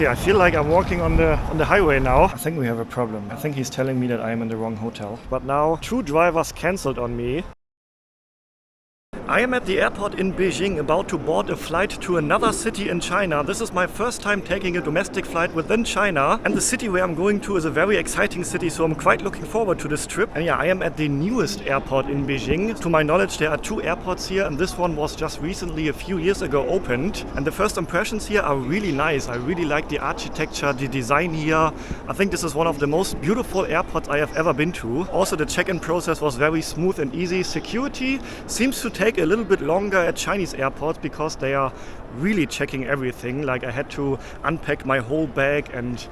Okay, I feel like I'm walking on the highway now. I think we have a problem. I think he's telling me that I am in the wrong hotel. But now 2 drivers cancelled on me. I am at the airport in Beijing, about to board a flight to another city in China. This is my first time taking a domestic flight within China, and the city where I'm going to is a very exciting city, so I'm quite looking forward to this trip. And yeah, I am at the newest airport in Beijing. To my knowledge, there are 2 airports here, and this one was just recently, a few years ago, opened. And the first impressions here are really nice. I really like the architecture, the design here. I think this is one of the most beautiful airports I have ever been to. Also, the check-in process was very smooth and easy. Security seems to take a little bit longer at Chinese airports because they are really checking everything. Like, I had to unpack my whole bag, and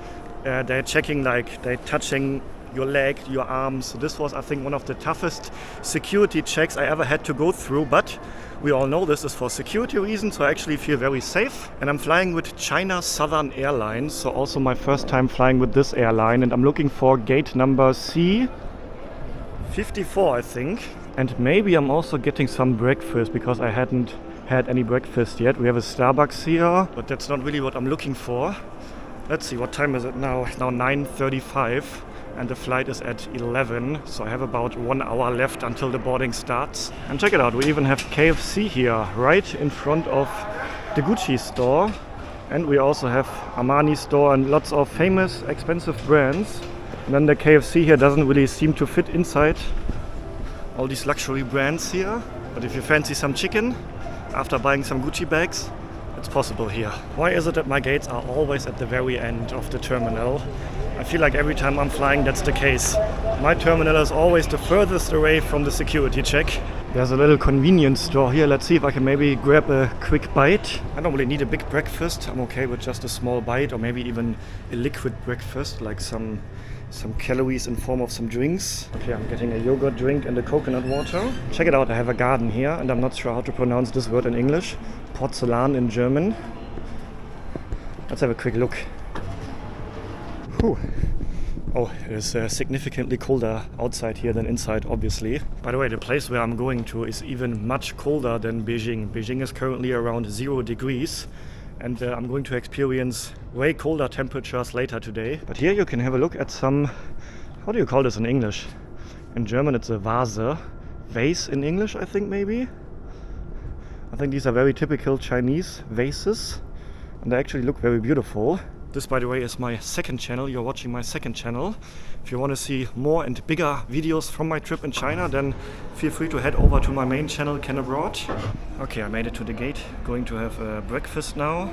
they're checking, like, they're touching your leg, your arms. So this was, I think, one of the toughest security checks I ever had to go through, but we all know this is for security reasons, so I actually feel very safe. And I'm flying with China Southern Airlines, so also my first time flying with this airline, and I'm looking for gate number C54, I think. And maybe I'm also getting some breakfast because I hadn't had any breakfast yet. We have a Starbucks here, but that's not really what I'm looking for. Let's see, what time is it now? It's now 9:35 and the flight is at 11. So I have about 1 hour left until the boarding starts. And check it out, we even have KFC here right in front of the Gucci store. And we also have Armani store and lots of famous expensive brands. And then the KFC here doesn't really seem to fit inside all these luxury brands here. But if you fancy some chicken after buying some Gucci bags, it's possible here. Why is it that my gates are always at the very end of the terminal? I feel like every time I'm flying that's the case. My terminal is always the furthest away from the security check. There's a little convenience store here. Let's see if I can maybe grab a quick bite. I don't really need a big breakfast. I'm okay with just a small bite, or maybe even a liquid breakfast, like some calories in form of some drinks. Okay, I'm getting a yogurt drink and a coconut water. Check it out, I have a garden here, and I'm not sure how to pronounce this word in English. Porzellan in German. Let's have a quick look. Whew. Oh, it is significantly colder outside here than inside, obviously. By the way, the place where I'm going to is even much colder than Beijing. Beijing is currently around 0 degrees. And I'm going to experience way colder temperatures later today. But here you can have a look at some, how do you call this in English? In German it's a vase. Vase in English, I think, maybe? I think these are very typical Chinese vases. And they actually look very beautiful. This, by the way, is my second channel. You're watching my second channel. If you want to see more and bigger videos from my trip in China, then feel free to head over to my main channel, Ken Abroad. Okay, I made it to the gate. Going to have breakfast now.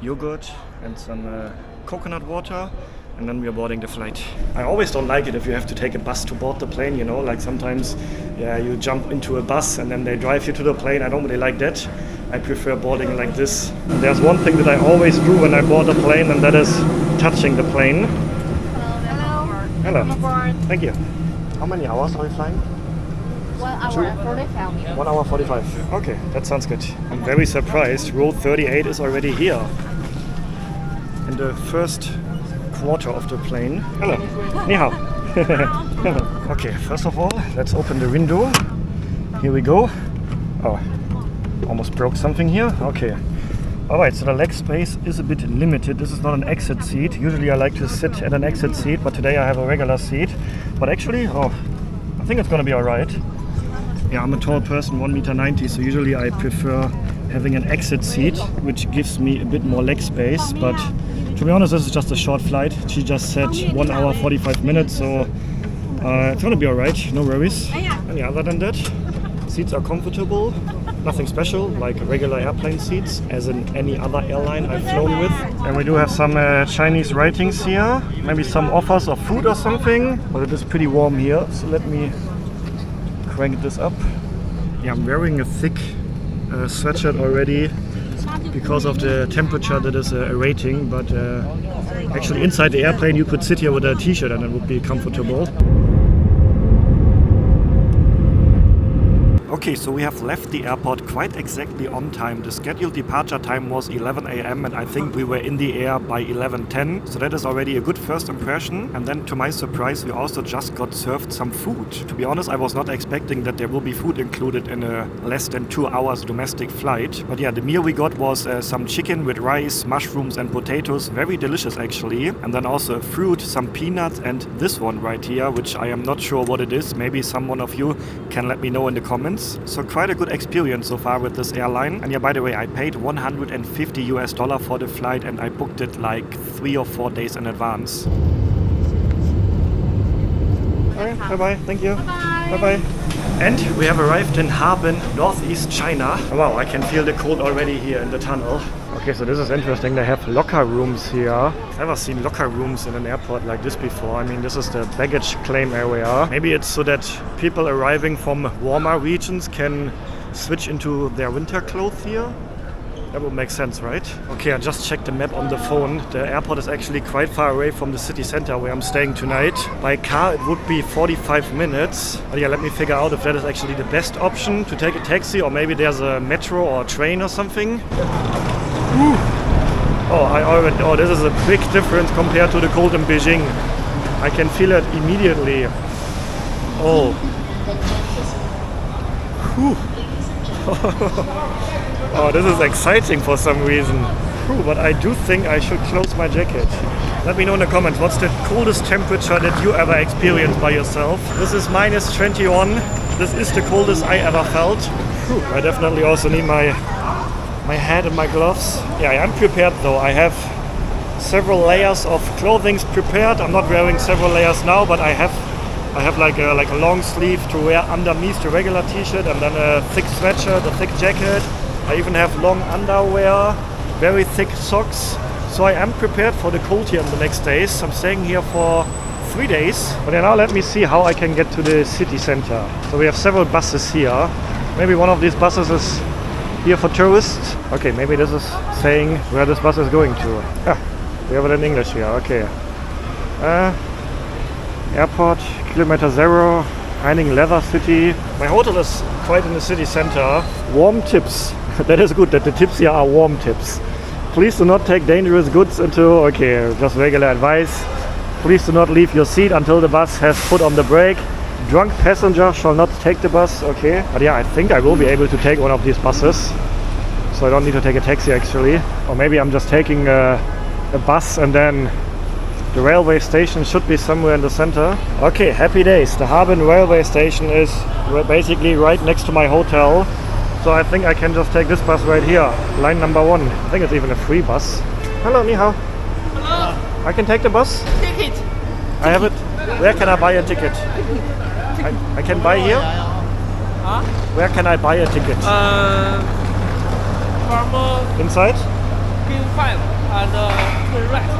Yogurt and some coconut water. And then we are boarding the flight. I always don't like it if you have to take a bus to board the plane, you know, like sometimes, yeah, you jump into a bus and then they drive you to the plane. I don't really like that. I prefer boarding like this. And there's one thing that I always do when I board a plane, and that is touching the plane. Hello. Hello. Thank you. How many hours are we flying? 1 hour and 45 minutes. 1 hour 45. Okay, that sounds good. I'm very surprised. Row 38 is already here. In the first quarter of the plane. Hello. Ni hao. Hello. Okay, first of all, let's open the window. Here we go. Oh, almost broke something here. Okay. Alright, so the leg space is a bit limited. This is not an exit seat. Usually I like to sit at an exit seat, but today I have a regular seat. But actually, I think it's gonna be alright. Yeah, I'm a tall person, 1.90 meters, so usually I prefer having an exit seat, which gives me a bit more leg space. But to be honest, this is just a short flight. She just said 1 hour 45 minutes, so it's gonna be alright, no worries. And yeah, other than that, seats are comfortable. Nothing special, like regular airplane seats, as in any other airline I've flown with. And we do have some Chinese writings here. Maybe some offers of food or something. But it is pretty warm here, so let me crank this up. Yeah, I'm wearing a thick sweatshirt already because of the temperature that is a rating. But actually inside the airplane you could sit here with a t-shirt and it would be comfortable. Okay, so we have left the airport quite exactly on time. The scheduled departure time was 11 a.m. and I think we were in the air by 11:10. So that is already a good first impression. And then to my surprise, we also just got served some food. To be honest, I was not expecting that there will be food included in a less than 2 hours domestic flight. But yeah, the meal we got was some chicken with rice, mushrooms and potatoes. Very delicious actually. And then also a fruit, some peanuts and this one right here, which I am not sure what it is. Maybe someone of you can let me know in the comments. So quite a good experience so far with this airline. And yeah, by the way, I paid $150 for the flight and I booked it like 3 or 4 days in advance. Alright, bye-bye, thank you. Bye-bye. Bye-bye. And we have arrived in Harbin, northeast China. Wow, I can feel the cold already here in the tunnel. Okay, so this is interesting. They have locker rooms here. I've never seen locker rooms in an airport like this before. I mean, this is the baggage claim area. Maybe it's so that people arriving from warmer regions can switch into their winter clothes here. That would make sense, right? Okay, I just checked the map on the phone. The airport is actually quite far away from the city center where I'm staying tonight. By car, it would be 45 minutes. But yeah, let me figure out if that is actually the best option to take a taxi, or maybe there's a metro or a train or something. Ooh. Oh, this is a big difference compared to the cold in Beijing. I can feel it immediately. Oh. Whew. Oh, this is exciting for some reason. Whew, but I do think I should close my jacket. Let me know in the comments, what's the coldest temperature that you ever experienced by yourself? This is minus 21. This is the coldest I ever felt. Whew, I definitely also need my hat and my gloves. Yeah, I'm prepared though. I have several layers of clothing prepared. I'm not wearing several layers now, but I have like a long sleeve to wear underneath the regular t-shirt, and then a thick sweatshirt, a thick jacket. I even have long underwear, very thick socks. So I am prepared for the cold here in the next days. I'm staying here for 3 days. But now let me see how I can get to the city center. So we have several buses here. Maybe one of these buses is here for tourists. Okay, maybe this is saying where this bus is going to. Ah, we have it in English here, okay. Airport, kilometer 0, Haining Leather City. My hotel is quite in the city center. Warm tips. That is good that the tips here are warm tips. Please do not take dangerous goods into, okay, just regular advice. Please do not leave your seat until the bus has put on the brake. Drunk passenger shall not take the bus, okay. But yeah, I think I will be able to take one of these buses. So I don't need to take a taxi actually. Or maybe I'm just taking a bus and then the railway station should be somewhere in the center. Okay, happy days. The Harbin railway station is basically right next to my hotel. So I think I can just take this bus right here, line number 1. I think it's even a free bus. Hello, ni hao. Hello. I can take the bus? Ticket. I have it. Where can I buy a ticket? I can buy here? Huh? Where can I buy a ticket? From Inside? Q5 and to the right.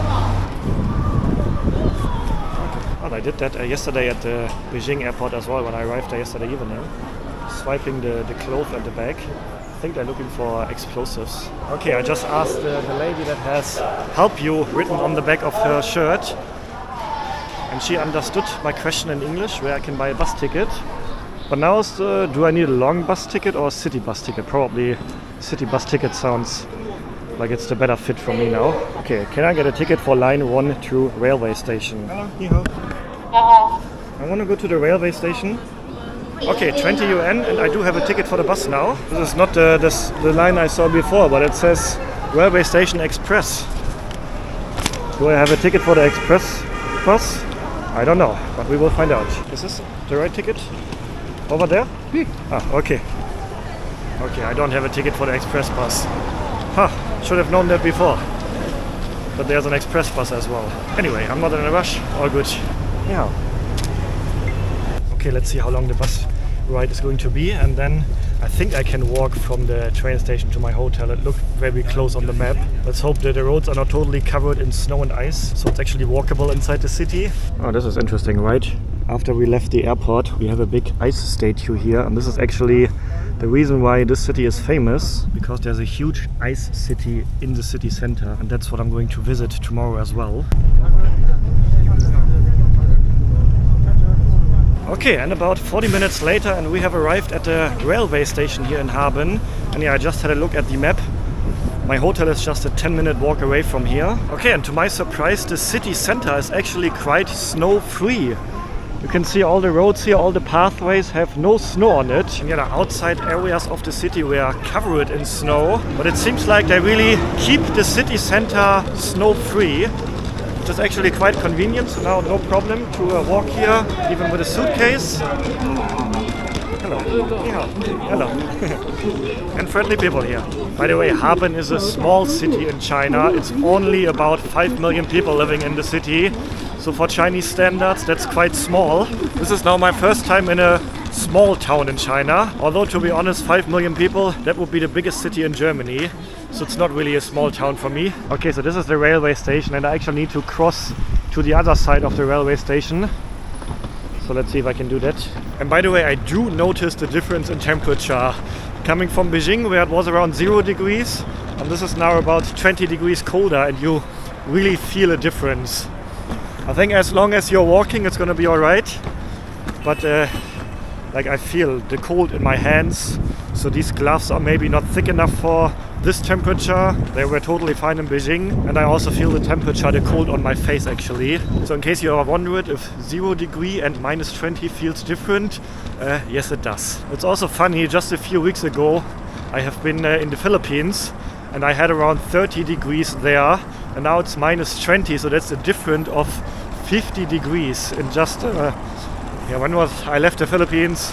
Well, I did that yesterday at the Beijing airport as well when I arrived there yesterday evening. Swiping the clothes and the bag. I think they're looking for explosives. Okay, I just asked the lady that has "help you" written on the back of her shirt. And she understood my question in English, where I can buy a bus ticket. But now is do I need a long bus ticket or a city bus ticket? Probably city bus ticket sounds like it's the better fit for me now. Okay, can I get a ticket for line 1 to railway station? Hello, ni hao. I want to go to the railway station. Okay, 20 yuan, and I do have a ticket for the bus now. This is not the line I saw before, but it says Railway Station Express. Do I have a ticket for the express bus? I don't know, but we will find out. Is this the right ticket? Over there? Ah, okay. Okay, I don't have a ticket for the express bus. Huh, should have known that before. But there's an express bus as well. Anyway, I'm not in a rush, all good. Yeah. Okay, let's see how long the bus ride is going to be, and then I think I can walk from the train station to my hotel. It looked very close on the map. Let's hope that the roads are not totally covered in snow and ice, so it's actually walkable inside the city. Oh, this is interesting, right? After we left the airport, we have a big ice statue here, and this is actually the reason why this city is famous, because there's a huge ice city in the city center, and that's what I'm going to visit tomorrow as well. Okay, and about 40 minutes later and we have arrived at the railway station here in Harbin. And yeah, I just had a look at the map. My hotel is just a 10-minute walk away from here. Okay, and to my surprise, the city center is actually quite snow-free. You can see all the roads here, all the pathways have no snow on it. And yeah, the outside areas of the city were covered in snow. But it seems like they really keep the city center snow-free, which is actually quite convenient. So now no problem to walk here, even with a suitcase. Hello. Hello. And friendly people here. By the way, Harbin is a small city in China. It's only about 5 million people living in the city. So for Chinese standards, that's quite small. This is now my first time in a small town in China. Although, to be honest, 5 million people, that would be the biggest city in Germany. So it's not really a small town for me. Okay, so this is the railway station and I actually need to cross to the other side of the railway station. So let's see if I can do that. And by the way, I do notice the difference in temperature. Coming from Beijing, where it was around 0 degrees, and this is now about 20 degrees colder, and you really feel a difference. I think as long as you're walking, it's gonna be alright. But like I feel the cold in my hands. So these gloves are maybe not thick enough for this temperature. They were totally fine in Beijing. And I also feel the temperature, the cold on my face actually. So in case you are wondering if 0 degree and minus 20 feels different, yes it does. It's also funny, just a few weeks ago I have been in the Philippines and I had around 30 degrees there. And now it's minus 20, so that's a difference of 50 degrees in just, when was I left the Philippines?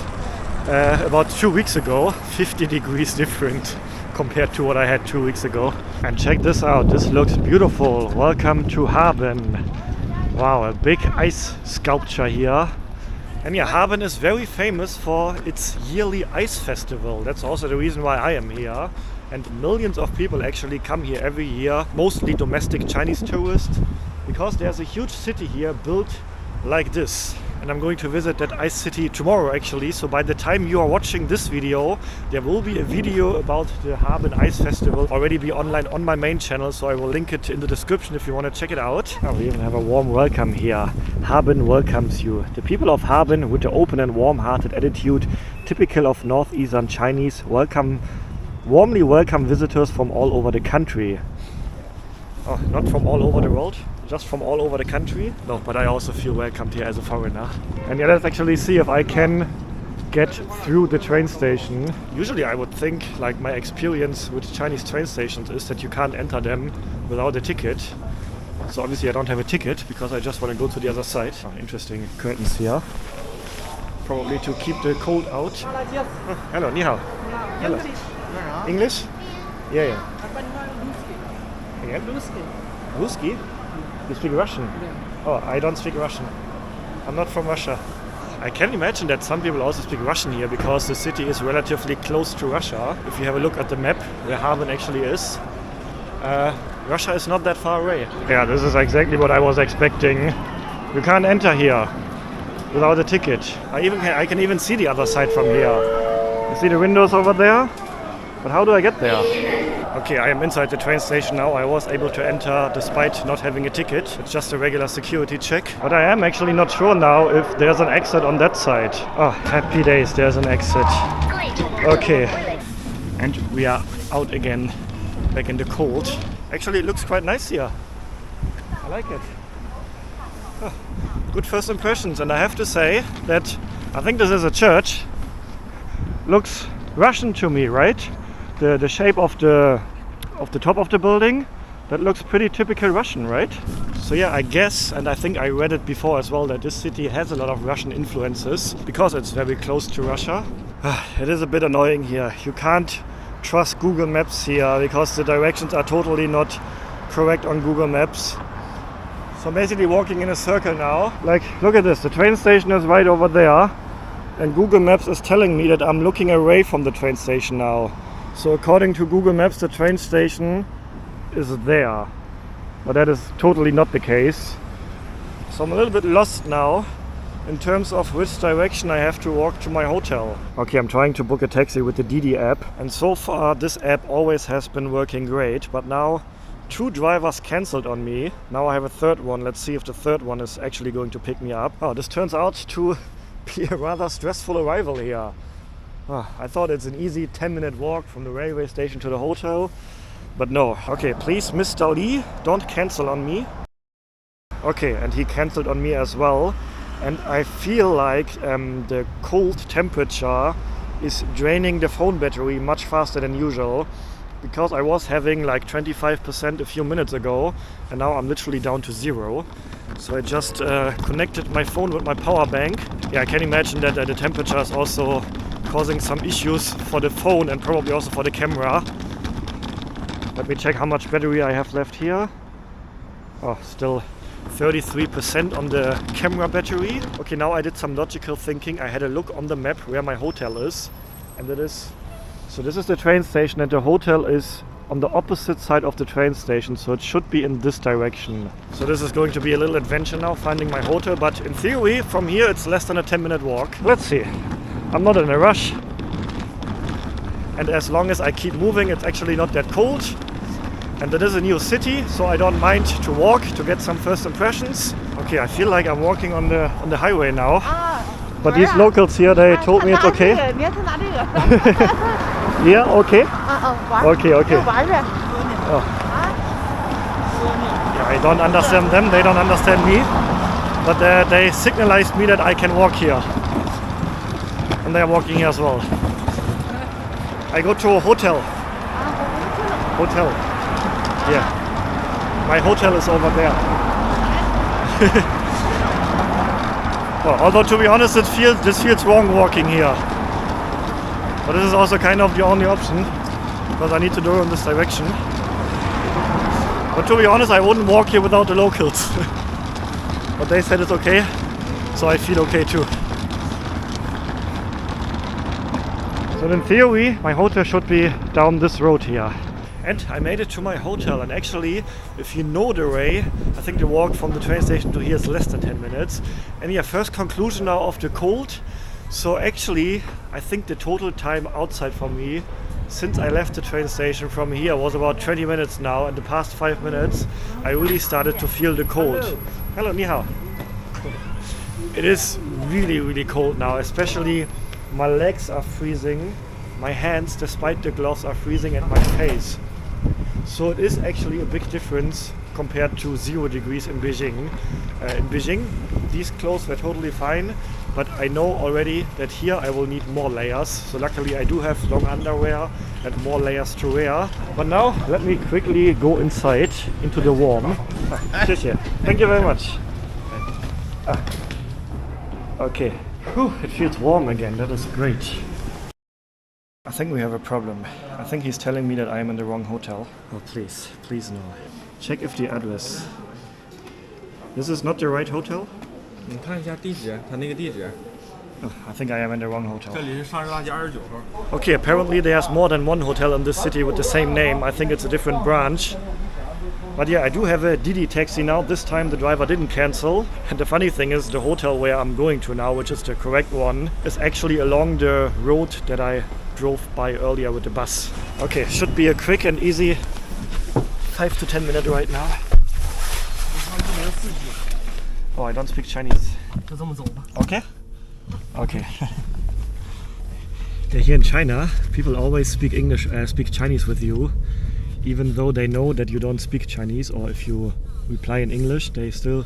About 2 weeks ago. 50 degrees different compared to what I had 2 weeks ago. And check this out, this looks beautiful. Welcome to Harbin. Wow, a big ice sculpture here. And yeah, Harbin is very famous for its yearly ice festival. That's also the reason why I am here. And millions of people actually come here every year, mostly domestic Chinese tourists, because there's a huge city here built like this. And I'm going to visit that ice city tomorrow actually, so by the time you are watching this video, there will be a video about the Harbin Ice Festival already be online on my main channel, so I will link it in the description if you want to check it out. Oh, we even have a warm welcome here. Harbin welcomes you. The people of Harbin, with the open and warm-hearted attitude typical of northeastern Chinese, warmly welcome visitors from all over the country. Oh, not from all over the world, just from all over the country. No, but I also feel welcomed here as a foreigner. And yeah, let's actually see if I can get through the train station. Usually I would think, like my experience with Chinese train stations is that you can't enter them without a ticket. So obviously I don't have a ticket because I just want to go to the other side. Oh, interesting curtains here. Probably to keep the cold out. Oh, hello, ni hao. Hello. English? Yeah, yeah. Again? Ruski? You speak Russian? Yeah. Oh, I don't speak Russian. I'm not from Russia. I can imagine that some people also speak Russian here because the city is relatively close to Russia. If you have a look at the map where Harbin actually is, Russia is not that far away. Yeah, this is exactly what I was expecting. You can't enter here without a ticket. I can even see the other side from here. You see the windows over there? But how do I get there? Okay, I am inside the train station now. I was able to enter despite not having a ticket. It's just a regular security check. But I am actually not sure now if there's an exit on that side. Oh, happy days, there's an exit. Okay. And we are out again, back in the cold. Actually, it looks quite nice here. I like it. Oh, good first impressions. And I have to say that I think this is a church. Looks Russian to me, right? The shape of the top of the building, that looks pretty typical Russian, right? So yeah, I guess, and I think I read it before as well, that this city has a lot of Russian influences because it's very close to Russia. It is a bit annoying here. You can't trust Google Maps here because the directions are totally not correct on Google Maps. So I'm basically walking in a circle now. Like, look at this, the train station is right over there and Google Maps is telling me that I'm looking away from the train station now. So according to Google Maps, the train station is there, but that is totally not the case. So I'm a little bit lost now in terms of which direction I have to walk to my hotel. Okay, I'm trying to book a taxi with the Didi app, and so far this app always has been working great, but now 2 drivers cancelled on me. Now I have a third one. Let's see if the third one is actually going to pick me up. Oh, this turns out to be a rather stressful arrival here. I thought it's an easy 10-minute walk from the railway station to the hotel, but no. Okay, please, Mr. Lee, don't cancel on me. Okay, and he cancelled on me as well. And I feel like the cold temperature is draining the phone battery much faster than usual, because I was having like 25% a few minutes ago, and now I'm literally down to 0. So I just connected my phone with my power bank. Yeah, I can imagine that the temperature is also causing some issues for the phone and probably also for the camera. Let me check how much battery I have left here. Oh, still 33% on the camera battery. Okay, now I did some logical thinking. I had a look on the map where my hotel is, and it is... So this is the train station, and the hotel is on the opposite side of the train station, so it should be in this direction. So this is going to be a little adventure now, finding my hotel, but in theory, from here it's less than a 10-minute walk. Let's see. I'm not in a rush. And as long as I keep moving, it's actually not that cold. And it is a new city, so I don't mind to walk to get some first impressions. Okay, I feel like I'm walking on the highway now. But these locals here, they told me it's okay. Yeah, okay. Okay. Oh. Yeah, I don't understand them, they don't understand me. But they signalized me that I can walk here. And they are walking here as well. I go to a hotel. Hotel. Yeah. My hotel is over there. Well, although to be honest, this feels wrong walking here. But this is also kind of the only option, because I need to go in this direction. But to be honest, I wouldn't walk here without the locals. But they said it's okay, so I feel okay too. So in theory, my hotel should be down this road here. And I made it to my hotel, and actually, if you know the way, I think the walk from the train station to here is less than 10 minutes. And yeah, first conclusion now of the cold. So actually, I think the total time outside for me, since I left the train station from here, was about 20 minutes now. And the past 5 minutes, I really started to feel the cold. Hello, ni hao. It is really, really cold now, especially my legs are freezing. My hands, despite the gloves, are freezing, and my face. So it is actually a big difference compared to 0 degrees in Beijing. In Beijing, these clothes were totally fine, but I know already that here I will need more layers. So luckily I do have long underwear and more layers to wear. But now let me quickly go inside into the warm. Thank you very much. Okay. Whew, it feels warm again. That is great. I think we have a problem. I think he's telling me that I am in the wrong hotel. Oh, please, please no. Check if the address. This is not the right hotel? 你看一下地址，它那个地址。 Oh, I think I am in the wrong hotel. 这里是上世大街29号。 Okay, apparently there's more than one hotel in this city with the same name. I think it's a different branch. But yeah, I do have a Didi taxi now. This time the driver didn't cancel. And the funny thing is, the hotel where I'm going to now, which is the correct one, is actually along the road that I drove by earlier with the bus. Okay, should be a quick and easy 5 to 10 minute ride now. Oh, I don't speak Chinese. Okay? Okay. Yeah, here in China, people always speak speak Chinese with you, even though they know that you don't speak Chinese, or if you reply in English, they still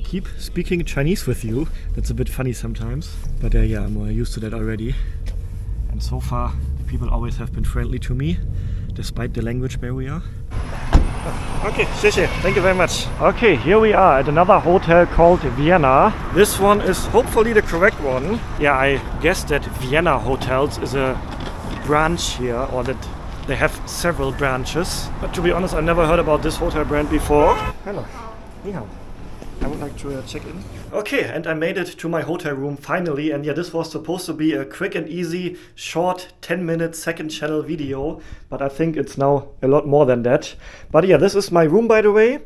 keep speaking Chinese with you. That's a bit funny sometimes, but yeah, I'm used to that already. And so far, people always have been friendly to me, despite the language barrier. Okay, 谢谢. Thank you very much. Okay, here we are at another hotel called Vienna. This one is hopefully the correct one. Yeah, I guess that Vienna Hotels is a branch here, or that they have several branches. But to be honest, I never heard about this hotel brand before. Hello. Ni hao. I would like to check in. Okay, and I made it to my hotel room finally, and yeah, this was supposed to be a quick and easy, short 10-minute second channel video, but I think it's now a lot more than that. But yeah, this is my room, by the way.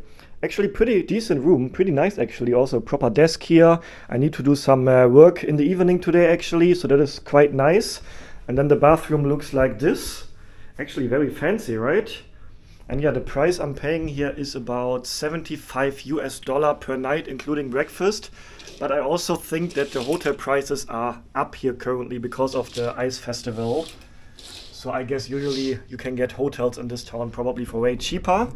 Actually pretty decent room, pretty nice actually, also proper desk here. I need to do some work in the evening today actually, so that is quite nice. And then the bathroom looks like this. Actually very fancy, right? And yeah, the price I'm paying here is about $75 per night, including breakfast. But I also think that the hotel prices are up here currently because of the ice festival. So I guess usually you can get hotels in this town probably for way cheaper.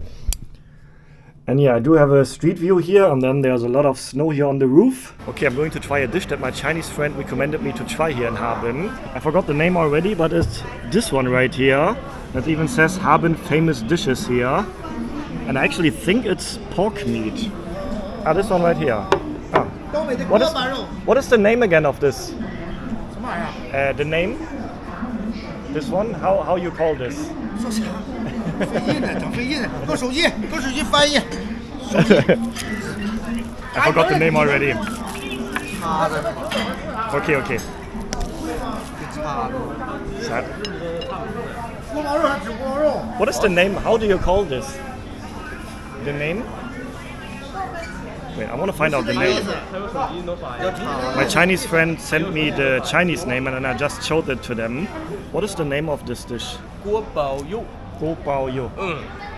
And yeah, I do have a street view here, and then there's a lot of snow here on the roof. Okay, I'm going to try a dish that my Chinese friend recommended me to try here in Harbin. I forgot the name already, but it's this one right here. That even says Harbin famous dishes here. And I actually think it's pork meat. Ah, this one right here. Ah. What is the name again of this? The name? This one? How you call this? I forgot the name already. Okay. What is the name? How do you call this? The name? Wait, I want to find out the name. My Chinese friend sent me the Chinese name and then I just showed it to them. What is the name of this dish? Guo bao yu. Guo bao yu.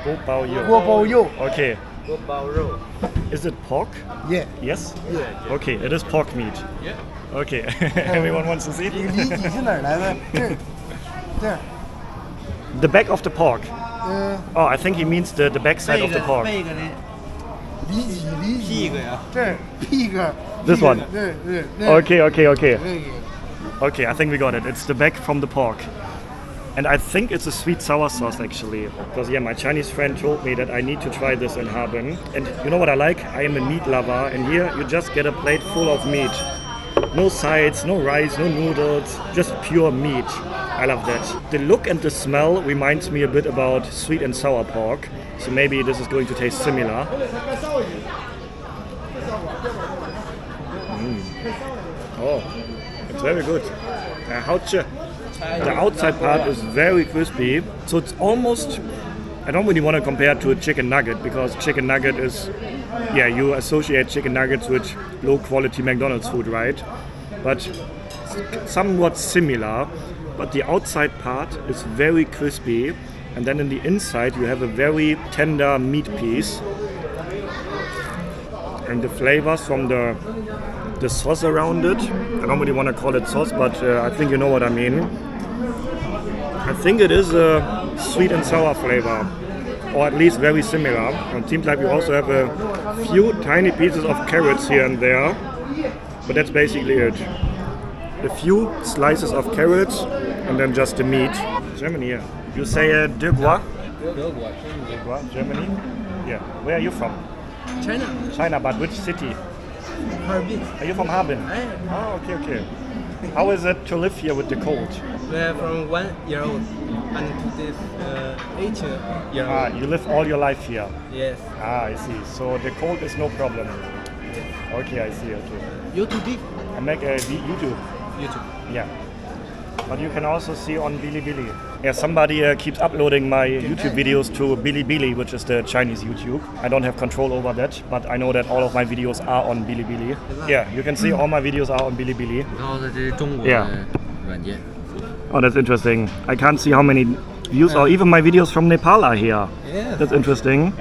Guo bao yu. Guo bao yu. Okay. Guo bao rou. Is it pork? Yeah. Yes? Yeah. Okay, it is pork meat. Yeah. Okay. Everyone wants to see it? 里脊是哪儿来的？这儿。 The back of the pork. Oh, I think he means the back side of the pork. 背个的。里脊。Pig 呀。这儿 pig。 This one. 这。 Okay. 这个。 Okay, I think we got it. It's the back from the pork. And I think it's a sweet sour sauce actually. Because yeah, my Chinese friend told me that I need to try this in Harbin. And you know what I like? I am a meat lover. And here you just get a plate full of meat. No sides, no rice, no noodles, just pure meat. I love that. The look and the smell reminds me a bit about sweet and sour pork. So maybe this is going to taste similar. Oh, it's very good. The outside part is very crispy. So it's almost, I don't really want to compare it to a chicken nugget because chicken nugget is, yeah, you associate chicken nuggets with low quality McDonald's food, right? But somewhat similar. But the outside part is very crispy. And then in the inside you have a very tender meat piece. And the flavors from the sauce around it, I don't really want to call it sauce, but I think you know what I mean. I think it is a sweet and sour flavor, or at least very similar. It seems like we also have a few tiny pieces of carrots here and there, but that's basically it. A few slices of carrots and then just the meat. Germany, yeah. You say de Gua? De Gua, Germany? Yeah. Where are you from? China. China, but which city? Harbin. Are you from Harbin? Oh, okay. How is it to live here with the cold? We're from 1 year old and to this 8 year Ah, old. you live all your life here? Yes. Ah, I see. So the cold is no problem. Okay, I see, okay. YouTube. I make a YouTube. YouTube. Yeah. But you can also see on Bilibili. Yeah, somebody keeps uploading my YouTube videos to Bilibili, which is the Chinese YouTube. I don't have control over that, but I know that all of my videos are on Bilibili. Yeah, you can see all my videos are on Bilibili. 然后这是中国 Yeah. 的软件。 Oh, that's interesting. I can't see how many views or even my videos from Nepal are here. Yeah. That's interesting.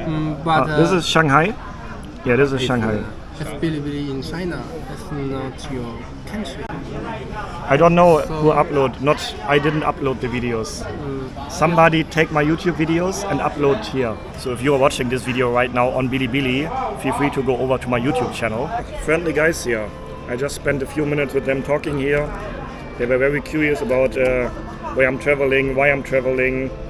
But This is Shanghai. Yeah, this is Shanghai. if Bilibili in China, it's not your country. I don't know who upload. I didn't upload the videos. Somebody take my YouTube videos and upload here. So if you are watching this video right now on Bilibili, feel free to go over to my YouTube channel. Friendly guys here. I just spent a few minutes with them talking here. They were very curious about where I'm traveling, why I'm traveling.